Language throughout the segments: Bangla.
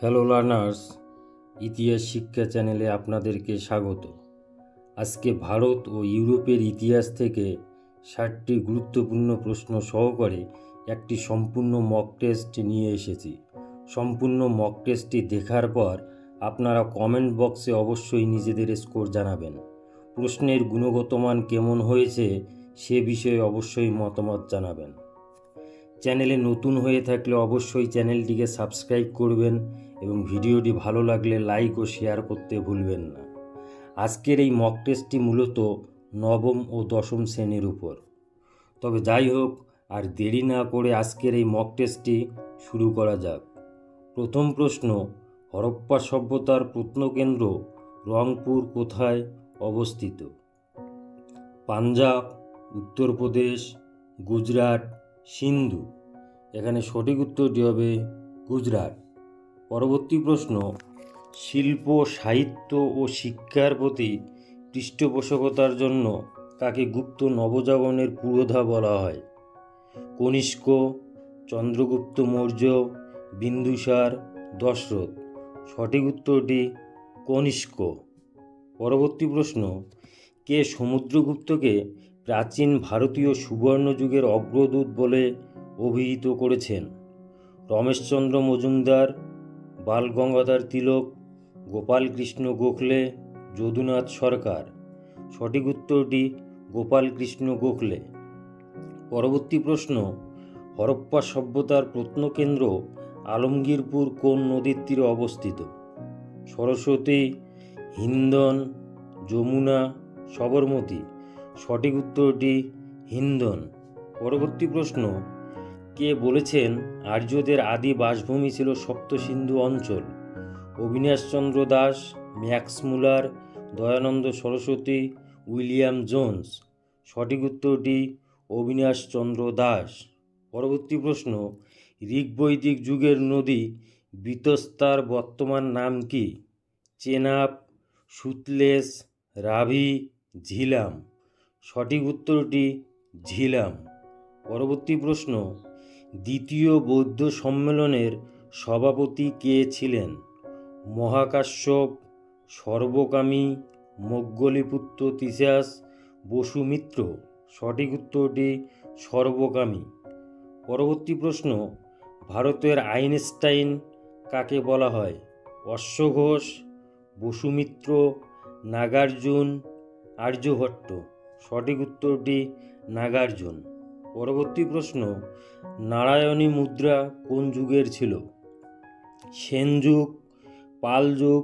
হ্যালো লার্নার্স, ইতিহাস শিক্ষা চ্যানেলে আপনাদেরকে স্বাগত। আজকে ভারত ও ইউরোপের ইতিহাস থেকে 60টি গুরুত্বপূর্ণ প্রশ্ন সহকারে একটি সম্পূর্ণ মক টেস্ট নিয়ে এসেছি। সম্পূর্ণ মক টেস্টটি দেখার পর আপনারা কমেন্ট বক্সে অবশ্যই নিজেদের স্কোর জানাবেন। প্রশ্নের গুণগত মান কেমন হয়েছে সে বিষয়ে অবশ্যই মতামত জানাবেন। চ্যানেলে নতুন হয়ে থাকলে অবশ্যই চ্যানেলটিকে সাবস্ক্রাইব করবেন এবং ভিডিওটি ভালো লাগলে লাইক ও শেয়ার করতে ভুলবেন না। আজকের এই মক টেস্টটি মূলত নবম ও দশম শ্রেণীর উপর। তবে যাই হোক, আর দেরি না করে আজকের এই মক টেস্টটি শুরু করা যাক। প্রথম প্রশ্ন, হরপ্পা সভ্যতার প্রত্নকেন্দ্র রংপুর কোথায় অবস্থিত? পাঞ্জাব, উত্তরপ্রদেশ, গুজরাট, সিন্ধু। এখানে সঠিক উত্তরটি হবে গুজরাট। পরবর্তী প্রশ্ন, শিল্প, সাহিত্য ও শিক্ষার প্রতি পৃষ্ঠপোষকতার জন্য কাকে গুপ্ত নবজাগরণের পুরোধা বলা হয়? কনিষ্ক, চন্দ্রগুপ্ত মৌর্য, বিন্দুসার, দশরথ। সঠিক উত্তরটি কনিষ্ক। পরবর্তী প্রশ্ন, কে সমুদ্রগুপ্তকে প্রাচীন ভারতীয় সুবর্ণ যুগের অগ্রদূত বলে অভিহিত করেছেন? রমেশচন্দ্র মজুমদার, বালগঙ্গাধর তিলক, গোপালকৃষ্ণ গোখলে, যদুনাথ সরকার। সঠিক উত্তরটি গোপালকৃষ্ণ গোখলে। পরবর্তী প্রশ্ন, হরপ্পা সভ্যতার প্রত্নকেন্দ্র আলমগীরপুর কোন নদীর তীরে অবস্থিত? সরস্বতী, হিন্দন, যমুনা, সবরমতী। সঠিক উত্তরটি হিন্দন। পরবর্তী প্রশ্ন, কে বলেছেন আর্যদের আদি বাসভূমি ছিল সপ্তসিন্ধু অঞ্চল? Abinashchandra Das, Max Muller, Dayananda Saraswati, William Jones. সঠিক উত্তরটি অবিনাশচন্দ্র দাস। পরবর্তী প্রশ্ন, ঋগ্বৈদিক যুগের নদী বিতস্তার বর্তমান নাম কি? চেনাব, সুতলেজ, রাভি, ঝিলাম। সঠিক উত্তরটি ঝিলাম। পরবর্তী প্রশ্ন, দ্বিতীয় বৌদ্ধ সম্মেলনের সভাপতি কে ছিলেন? মহাকাশ্যপ, সর্বকামী, মোগ্গলিপুত্র তিসাস, বসুমিত্র। সঠিক উত্তরটি সর্বকামী। পরবর্তী প্রশ্ন, ভারতের আইনস্টাইন কাকে বলা হয়? অশ্বঘোষ, বসুমিত্র, নাগার্জুন, আর্যভট্ট। সঠিক উত্তরটি নাগার্জুন। পরবর্তী প্রশ্ন, নারায়ণী মুদ্রা কোন যুগের ছিল? সেন যুগ, পাল যুগ,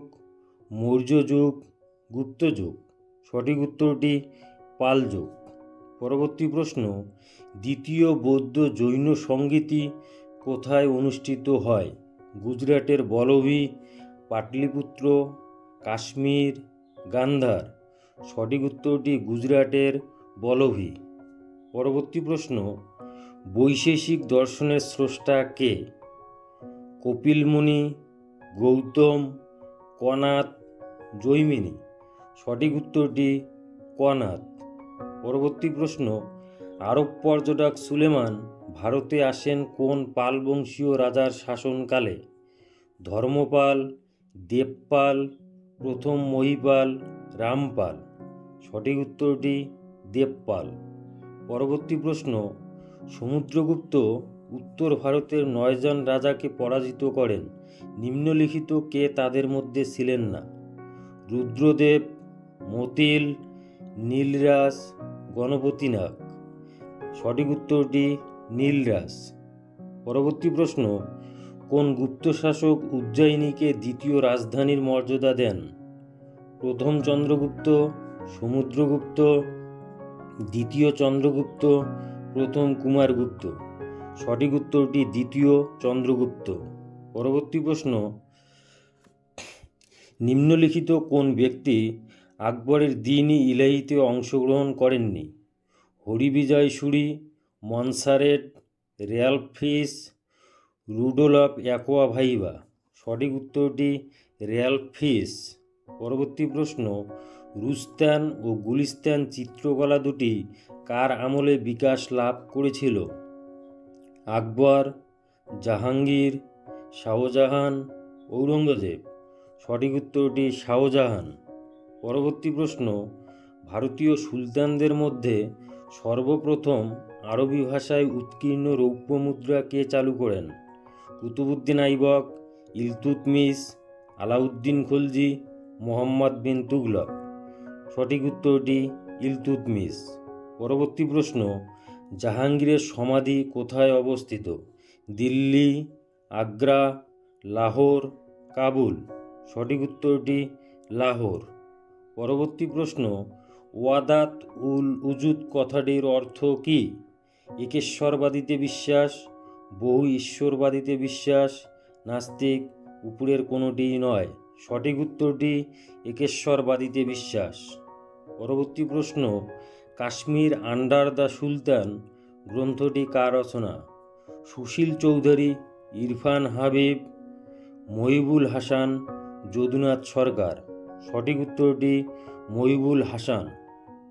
মৌর্য যুগ, গুপ্ত যুগ। সঠিক উত্তরটি পাল যুগ। পরবর্তী প্রশ্ন, দ্বিতীয় বৌদ্ধ জৈন সংগীতি কোথায় অনুষ্ঠিত হয়? গুজরাটের বলভি, পাটলিপুত্র, কাশ্মীর, গান্ধার। সঠিক উত্তরটি গুজরাটের বলভি। পরবর্তী প্রশ্ন, বৈশেষিক দর্শনের স্রষ্টা কে? কপিল মুনি, গৌতম, কনাদ, জৈমিনী। সঠিক উত্তরটি কনাদ। পরবর্তী প্রশ্ন, আরব পর্যটক সুলেমান ভারতে আসেন কোন পাল বংশীয় রাজার শাসনকালে? ধর্মপাল, দেবপাল, প্রথম মহিপাল, রামপাল। সঠিক উত্তরটি দেবপাল। পরবর্তী প্রশ্ন, সমুদ্রগুপ্ত উত্তর ভারতের 9 জন রাজাকে পরাজিত করেন, নিম্নলিখিত কে তাদের মধ্যে ছিলেন না? রুদ্রদেব, মতিল, নীলরাজ, গণপতিনাগ। সঠিক উত্তরটি নীলরাজ। পরবর্তী প্রশ্ন, কোন গুপ্ত শাসক উজ্জয়িনীকে দ্বিতীয় রাজধানীর মর্যাদা দেন? প্রথম চন্দ্রগুপ্ত, সমুদ্রগুপ্ত, দ্বিতীয় চন্দ্রগুপ্ত, প্রথম কুমারগুপ্ত। সঠিক উত্তরটি দ্বিতীয় চন্দ্রগুপ্ত। পরবর্তী প্রশ্ন, নিম্নলিখিত কোন ব্যক্তি আকবরের দিন-ই ইলাহিতে অংশগ্রহণ করেননি? হরিবিজয় সুরি, মনসারেট, র্যালফ ফিশ, রুডোলফ অ্যাকোয়াভাইভা। সঠিক উত্তরটি র্যালফ ফিশ। পরবর্তী প্রশ্ন, রুস্তান ও গুলিস্তান চিত্রকলা দুটি কার আমলে বিকাশ লাভ করেছিল? আকবর, জাহাঙ্গীর, শাহজাহান, ঔরঙ্গজেব। সঠিক উত্তরটি শাহজাহান। পরবর্তী প্রশ্ন, ভারতীয় সুলতানদের মধ্যে সর্বপ্রথম আরবি ভাষায় উৎকীর্ণ রৌপ্য মুদ্রা কে চালু করেন? কুতুবউদ্দিন আইবক, ইলতুৎমিশ, আলাউদ্দিন খলজি, মোহাম্মদ বিন তুগলক। সঠিক উত্তরটি ইলতুৎমিশ। পরবর্তী প্রশ্ন, জাহাঙ্গীরের সমাধি কোথায় অবস্থিত? দিল্লি, আগ্রা, লাহোর, কাবুল। সঠিক উত্তরটি লাহোর। পরবর্তী প্রশ্ন, ওয়াদাত উল উজুদ কথাটির অর্থ কী? একেশ্বরবাদিতে বিশ্বাস, বহু ঈশ্বরবাদিতে বিশ্বাস, নাস্তিক, উপরের কোনোটিই নয়। সঠিক উত্তরটি একেশ্বরবাদিতে বিশ্বাস। পরবর্তী প্রশ্ন, কাশ্মীর আন্ডার দ্য সুলতান গ্রন্থটি কার রচনা? সুশীল চৌধুরী, ইরফান হাবিব, মহিবুল হাসান, যদুনাথ সরকার। সঠিক উত্তরটি মহিবুল হাসান।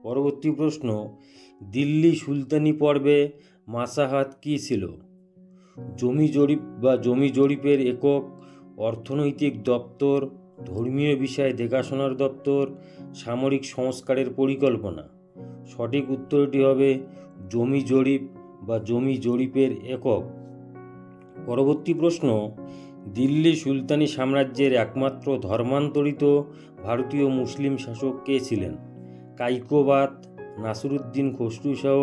পরবর্তী প্রশ্ন, দিল্লি সুলতানি পর্বে মাসাহাত কী ছিল? জমি জরিপ বা জমি জরিপের একক, অর্থনৈতিক দপ্তর, ধর্মীয় বিষয় দেখাশোনার দপ্তর, সামরিক সংস্কারের পরিকল্পনা। সঠিক উত্তরটি হবে জমি জরিপ বা জমি জরিপের একক। পরবর্তী প্রশ্ন, দিল্লি সুলতানি সাম্রাজ্যের একমাত্র ধর্মান্তরিত ভারতীয় মুসলিম শাসক কে ছিলেন? কাইকোবাদ, নাসিরুদ্দিন খসরু শাহ,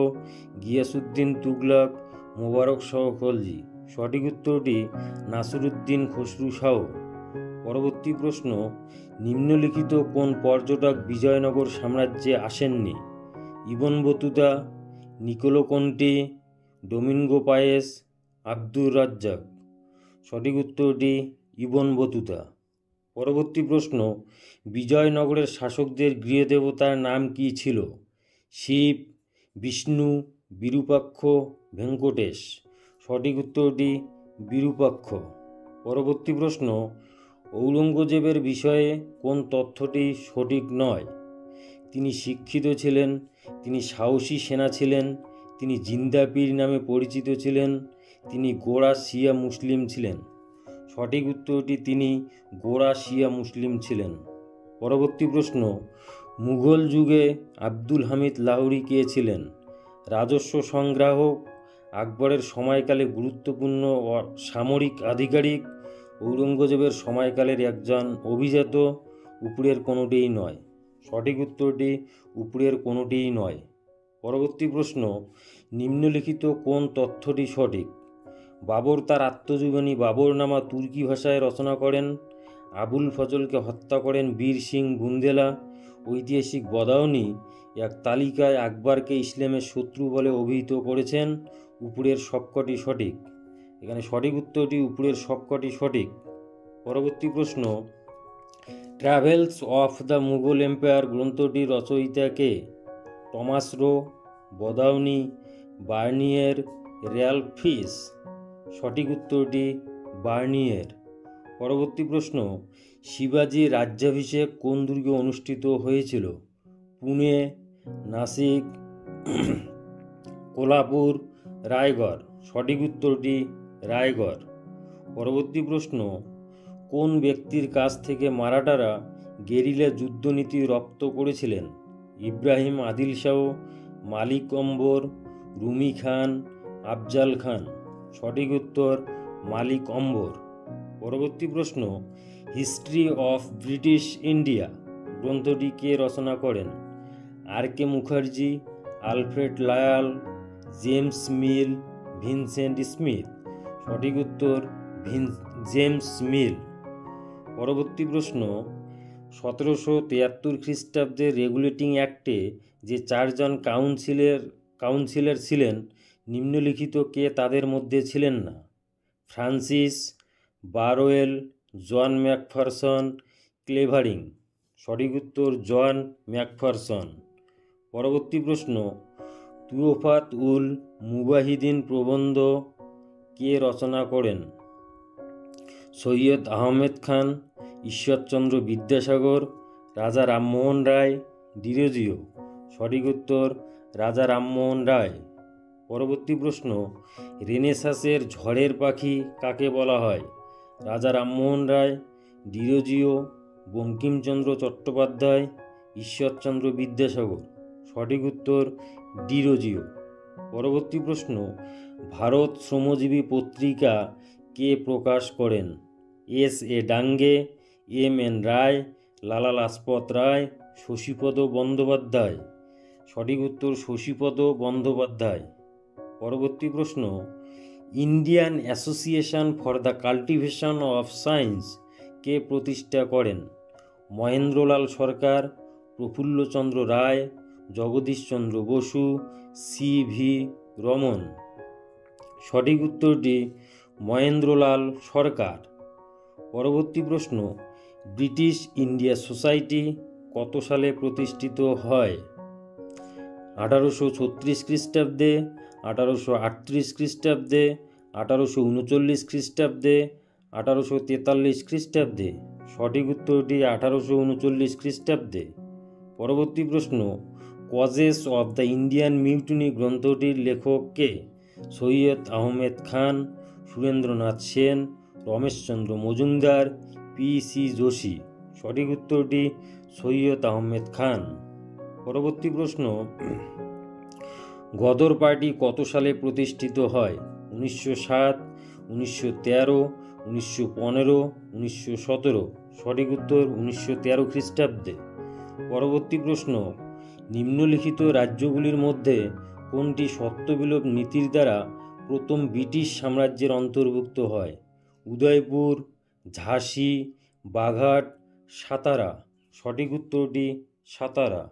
গিয়াসউদ্দিন তুগলক, মোবারক শাহ খলজি। সঠিক উত্তরটি নাসিরুদ্দিন খসরু শাহ। পরবর্তী প্রশ্ন, নিম্নলিখিত কোন পর্যটক বিজয়নগর সাম্রাজ্যে আসেননি? ইবন বতুতা, নিকোলো কন্টি, ডোমিঙ্গো পায়েস, আব্দুর রাজ্জাক। সঠিক উত্তরটি ইবন বতুতা। পরবর্তী প্রশ্ন, বিজয়নগরের শাসকদের গৃহদেবতার নাম কী ছিল? শিব, বিষ্ণু, বিরূপাক্ষ, ভেঙ্কটেশ। সঠিক উত্তরটি বিরূপাক্ষ। পরবর্তী প্রশ্ন, ঔরঙ্গজেবের বিষয়ে কোন তথ্যটি সঠিক নয়? তিনি শিক্ষিত ছিলেন, তিনি সাহসী সেনা ছিলেন, তিনি জিন্দা পীর নামে পরিচিত ছিলেন, তিনি গোঁড়া শিয়া মুসলিম ছিলেন। সঠিক উত্তরটি তিনি গোঁড়া শিয়া মুসলিম ছিলেন। পরবর্তী প্রশ্ন, মুঘল যুগে আব্দুল হামিদ লাহোরী কে ছিলেন? রাজস্ব সংগ্রাহক, আকবরের সময়কালে গুরুত্বপূর্ণ সামরিক আধিকারিক, ঔরঙ্গজেবের সময়কালের একজন অভিজাত, উপরের কোনোটিই নয়। সঠিক উত্তরটি উপরের কোনোটিই নয়। পরবর্তী প্রশ্ন, নিম্নলিখিত কোন তথ্যটি সঠিক? বাবর তার আত্মজীবনী বাবরনামা তুর্কি ভাষায় রচনা করেন। আবুল ফজলকে হত্যা করেন বীর সিং বুন্দেলা। ঐতিহাসিক বদাউনি এক তালিকায় আকবরকে ইসলামের শত্রু বলে অভিহিত করেছেন। উপরের সবকটি সঠিক। এখানে সঠিক উত্তরটি উপরের সবকটি সঠিক। পরবর্তী প্রশ্ন, travels of the Mughal empire গ্রন্থটির রচয়িতা কে? Thomas Roe, Badauni, Bernier, Ralph Fitch. সঠিক উত্তরটি বার্নিয়ের। পরবর্তী প্রশ্ন, শিবাজির রাজ্যাভিষেক কোন দুর্গে অনুষ্ঠিত হয়েছিল? পুনে, নাসিক, কোলাপুর, রায়গড়। সঠিক উত্তরটি রায়গড়। পরবর্তী প্রশ্ন, কোন ব্যক্তির কাছ থেকে মারাঠারা গেরিলা যুদ্ধনীতি রপ্ত করেছিলেন? ইব্রাহিম আদিল শাহ, মালিক অম্বর, রুমি খান, আফজাল খান। সঠিক উত্তর মালিক অম্বর। পরবর্তী প্রশ্ন, হিস্ট্রি অফ ব্রিটিশ ইন্ডিয়া গ্রন্থটি কে রচনা করেন? R K Mukherjee, Alfred Lyall, James Mill, Vincent Smith. সঠিক উত্তর জেমস মিল। পরবর্তী প্রশ্ন, 1773 খ্রিস্টাব্দের রেগুলেটিং অ্যাক্টে যে চারজন কাউন্সিলর ছিলেন, নিম্নলিখিত কে তাদের মধ্যে ছিলেন না? ফ্রান্সিস, বারওয়েল, জন ম্যাকফারসন, ক্লেভারিং। সঠিক উত্তর জন ম্যাকফারসন। পরবর্তী প্রশ্ন, তুওফাত উল মুবাহিদিন প্রবন্ধ কে রচনা করেন? সৈয়দ আহমেদ খান, ঈশ্বরচন্দ্র বিদ্যাসাগর, রাজা রামমোহন রায়, ডিরোজিও। সঠিক উত্তর রাজা রামমোহন রায়। পরবর্তী প্রশ্ন, রেনেসাঁসের ঝড়ের পাখি কাকে বলা হয়? রাজা রামমোহন রায়, ডিরোজিও, বঙ্কিমচন্দ্র চট্টোপাধ্যায়, ঈশ্বরচন্দ্র বিদ্যাসাগর। সঠিক উত্তর ডিরোজিও। পরবর্তী প্রশ্ন, ভারত শ্রমজীবী পত্রিকা কে প্রকাশ করেন? এস.এ. ডাঙ্গে, এম.এন. রায়, লালা লাজপত রায়, শশীপদ বন্দ্যোপাধ্যায়। সঠিক উত্তর শশীপদ বন্দ্যোপাধ্যায়। পরবর্তী প্রশ্ন, Indian association for the cultivation of science কে প্রতিষ্ঠা করেন? মহেন্দ্রলাল সরকার, প্রফুল্লচন্দ্র রায়, জগদীশচন্দ্র বসু, সি.ভি. রমন। সঠিক উত্তরটি মহেন্দ্রলাল সরকার। পরবর্তী প্রশ্ন, ব্রিটিশ ইন্ডিয়া সোসাইটি কত সালে প্রতিষ্ঠিত হয়? 1836 খ্রিস্টাব্দে, 1838 খ্রিস্টাব্দে, 1839 খ্রিস্টাব্দে, 1843 খ্রিস্টাব্দে। সঠিক উত্তরটি 1839 খ্রিস্টাব্দে। পরবর্তী প্রশ্ন, causes of the Indian mutiny গ্রন্থটির লেখক কে? সৈয়দ আহমেদ খান, সুরেন্দ্রনাথ সেন, রমেশচন্দ্র মজুমদার, পি.সি. যোশী। সঠিক উত্তরটি সৈয়দ আহমেদ খান। পরবর্তী প্রশ্ন, গদর পার্টি কত সালে প্রতিষ্ঠিত হয়? 1907, 1913, 1915, 1917। সঠিক উত্তর 1913 খ্রিস্টাব্দে। পরবর্তী প্রশ্ন, নিম্নলিখিত রাজ্যগুলির মধ্যে কোনটি সত্যবিলোপ নীতির দ্বারা প্রথম ব্রিটিশ সাম্রাজ্যের অন্তর্ভুক্ত হয়? উদয়পুর, ঝাঁসি, বাঘাট, সাতারা। সঠিক উত্তরটি সাতারা।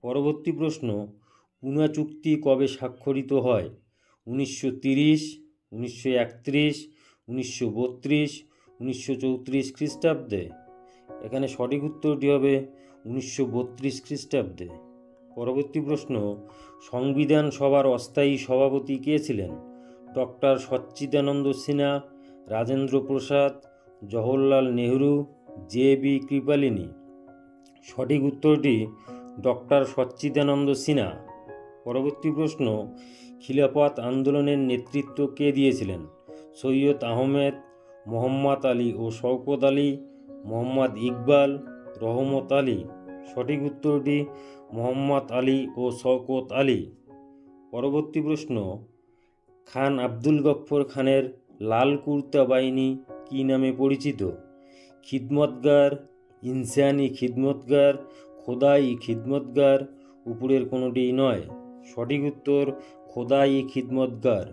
পরবর্তী প্রশ্ন, পুনা চুক্তি কবে স্বাক্ষরিত হয়? 1930, 1931, 1932, 1934 খ্রিস্টাব্দে। এখানে সঠিক উত্তরটি হবে 1932 খ্রিস্টাব্দে। পরবর্তী প্রশ্ন, সংবিধান সভার অস্থায়ী সভাপতি কে ছিলেন? ডক্টর সচ্চিদানন্দ সিনহা, রাজেন্দ্র প্রসাদ, জওহরলাল নেহরু, জে.বি. কৃপালিনী। সঠিক উত্তরটি ডক্টর সচ্চিদানন্দ সিনহা। পরবর্তী প্রশ্ন, খিলাফত আন্দোলনের নেতৃত্ব কে দিয়েছিলেন? সৈয়দ আহমেদ, মোহাম্মদ আলী ও শওকত আলী, মোহাম্মদ ইকবাল, রহমত আলী। সঠিক উত্তরটি মোহাম্মদ আলী ও শওকত আলী। পরবর্তী প্রশ্ন, খান আব্দুল গফর খানের লাল কুর্তা বাহিনী কী নামে পরিচিত? খিদমতগার, ইনসানি খিদমতগার, খোদাই খিদমতগার, উপরের কোনোটিই নয়। সঠিক উত্তর খোদাই খিদমতগার।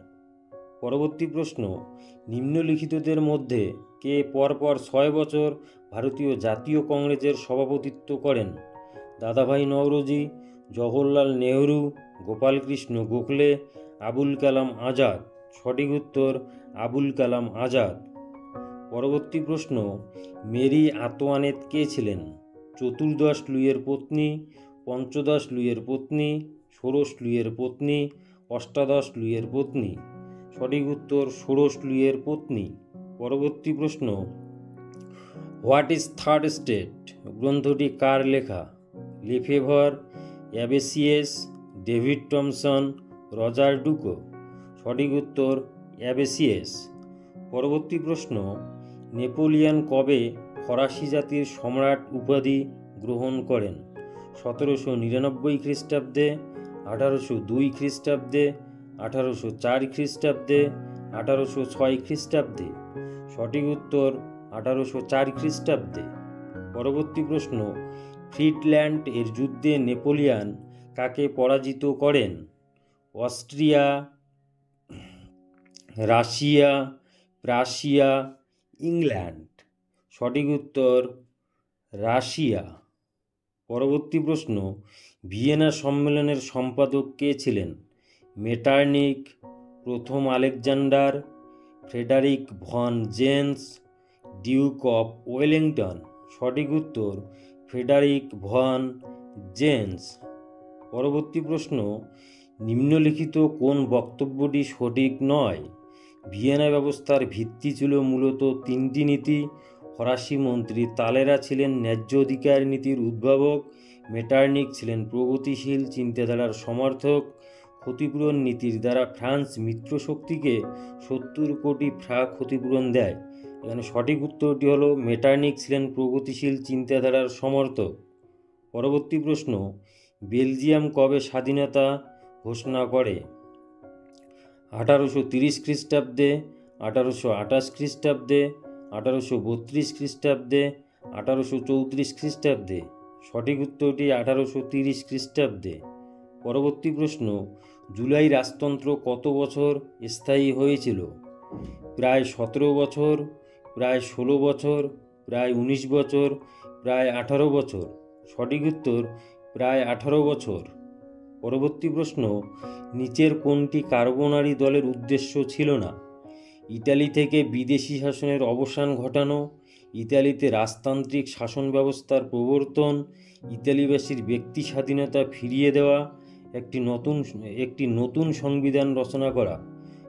পরবর্তী প্রশ্ন, নিম্নলিখিতদের মধ্যে কে পরপর 6 বছর ভারতীয় জাতীয় কংগ্রেসের সভাপতিত্ব করেন? দাদাভাই নওরোজি, জওহরলাল নেহরু, গোপালকৃষ্ণ গোখলে, আবুল কালাম আজাদ। সঠিক উত্তর আবুল কালাম আজাদ। পরবর্তী প্রশ্ন, মেরি আন্তোয়ানেত কে ছিলেন? চতুর্দশ লুইয়ের পত্নী, পঞ্চদশ লুইয়ের পত্নী, ষোড়শ লুইয়ের পত্নী, অষ্টাদশ লুইয়ের পত্নী। সঠিক উত্তর ষোড়শ লুইয়ের পত্নী। পরবর্তী প্রশ্ন, হোয়াট ইজ থার্ড স্টেট গ্রন্থটি কার লেখা? লেফেভার, অ্যাবেসিয়েস, ডেভিড টমসন, রজার ডুকো। সঠিক উত্তর অ্যাবেসিয়েস। পরবর্তী প্রশ্ন, নেপোলিয়ন কবে ফরাসি জাতির সম্রাট উপাধি গ্রহণ করেন? 1799 খ্রিস্টাব্দে, 1802 খ্রিস্টাব্দে, 1804 খ্রিস্টাব্দে, 1806 খ্রিস্টাব্দে। সঠিক উত্তর 1804 খ্রিস্টাব্দে। পরবর্তী প্রশ্ন, ফ্রিডল্যান্ড এর যুদ্ধে নেপোলিয়ন কাকে পরাজিত করেন? Austria, Russia, Prussia, England. সঠিক উত্তর রাশিয়া। পরবর্তী প্রশ্ন, ভিয়েনা সম্মেলনের সম্পাদক কে ছিলেন? মেটার্নিক, প্রথম Alexander, Frederick von Gentz, Duke of Wellington. সঠিক উত্তর ফ্রেডারিক ভন জেন্স। পরবর্তী প্রশ্ন, নিম্নলিখিত কোন বক্তব্যটি সঠিক নয়? ভিয়েনা ব্যবস্থার ভিত্তি ছিল মূলত 3টি নীতি। ফরাসি মন্ত্রী তালেরা ছিলেন ন্যায্য অধিকার নীতির উদ্ভাবক, মেটার্নিক ছিলেন প্রগতিশীল চিন্তাধারার সমর্থক, ক্ষতিপূরণ নীতির দ্বারা ফ্রান্স মিত্রশক্তিকে 70 কোটি ফ্রাঁ ক্ষতিপূরণ দেয়, এখানে সঠিক উত্তরটি হলো মেটার্নিক ছিলেন প্রগতিশীল চিন্তাধারার সমর্থক। পরবর্তী প্রশ্ন, বেলজিয়াম কবে স্বাধীনতা ঘোষণা করে? 1830 খ্রিস্টাব্দে, 1828 খ্রিস্টাব্দে, 1832 খ্রিস্টাব্দে, 1834 খ্রিস্টাব্দে। সঠিক উত্তরটি 1830 খ্রিস্টাব্দে। পরবর্তী প্রশ্ন, জুলাই রাজতন্ত্র কত বছর স্থায়ী হয়েছিল? প্রায় 17 বছর, প্রায় 16 বছর, প্রায় 19 বছর, প্রায় 18 বছর। সঠিক উত্তর প্রায় 18 বছর। পরবর্তী প্রশ্ন, নিচের কোনটি কার্বোনারি দলের উদ্দেশ্য ছিল না? ইতালি থেকে বিদেশি শাসনের অবসান ঘটানো, ইতালিতে রাজতান্ত্রিক শাসন ব্যবস্থার প্রবর্তন, ইতালিবাসীর ব্যক্তি স্বাধীনতা ফিরিয়ে দেওয়া, একটি নতুন সংবিধান রচনা করা।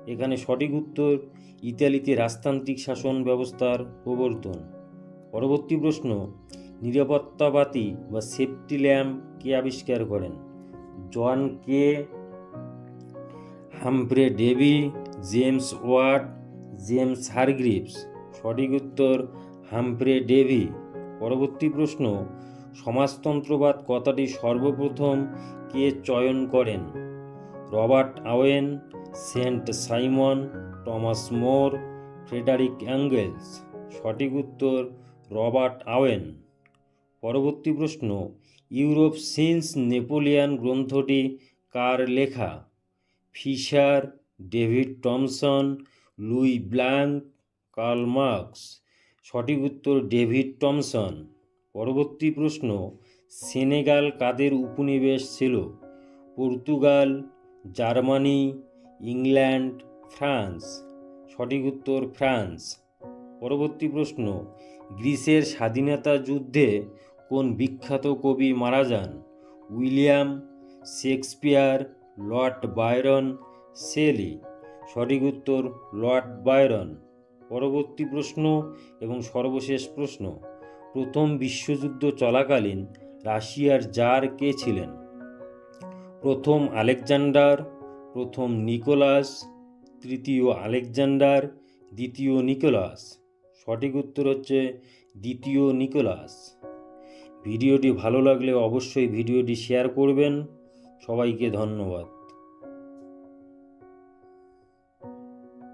এখানে সঠিক উত্তর ইতালিতে রাজতান্ত্রিক শাসন ব্যবস্থার প্রবর্তন। পরবর্তী প্রশ্ন, নিরাপত্তা বাতি বা সেফটি ল্যাম্প কে আবিষ্কার করেন? John Kay, Humphry Davy, James Watt, James Hargreaves. সঠিক উত্তর হামফ্রে ডেভি। পরবর্তী প্রশ্ন, সমাজতন্ত্রবাদ কথাটি সর্বপ্রথম কে চয়ন করেন? Robert Owen, Saint Simon, Thomas More, Frederick Engels. সঠিক উত্তর রবার্ট ওয়েন। পরবর্তী প্রশ্ন, ইউরোপ সিন্স নেপোলিয়ান গ্রন্থটি কার লেখা? Fisher, David Thomson, Louis Blanc, Karl Marx. সঠিক উত্তর ডেভিড টমসন। পরবর্তী প্রশ্ন, সেনেগাল কাদের উপনিবেশ ছিল? Portugal, Germany, England, France. সঠিক উত্তর ফ্রান্স। পরবর্তী প্রশ্ন, গ্রিসের স্বাধীনতা যুদ্ধে কোন বিখ্যাত কবি মারা যান? William Shakespeare, Lord Byron, Shelley. সঠিক উত্তর লর্ড বায়রন। পরবর্তী প্রশ্ন এবং সর্বশেষ প্রশ্ন, প্রথম বিশ্বযুদ্ধ চলাকালীন রাশিয়ার জার কে ছিলেন? প্রথম আলেকজান্ডার, প্রথম নিকোলাস, তৃতীয় আলেকজান্ডার, দ্বিতীয় নিকোলাস। সঠিক উত্তর হচ্ছে দ্বিতীয় নিকোলাস। ভিডিওটি ভালো লাগলে অবশ্যই ভিডিওটি শেয়ার করবেন। সবাইকে ধন্যবাদ।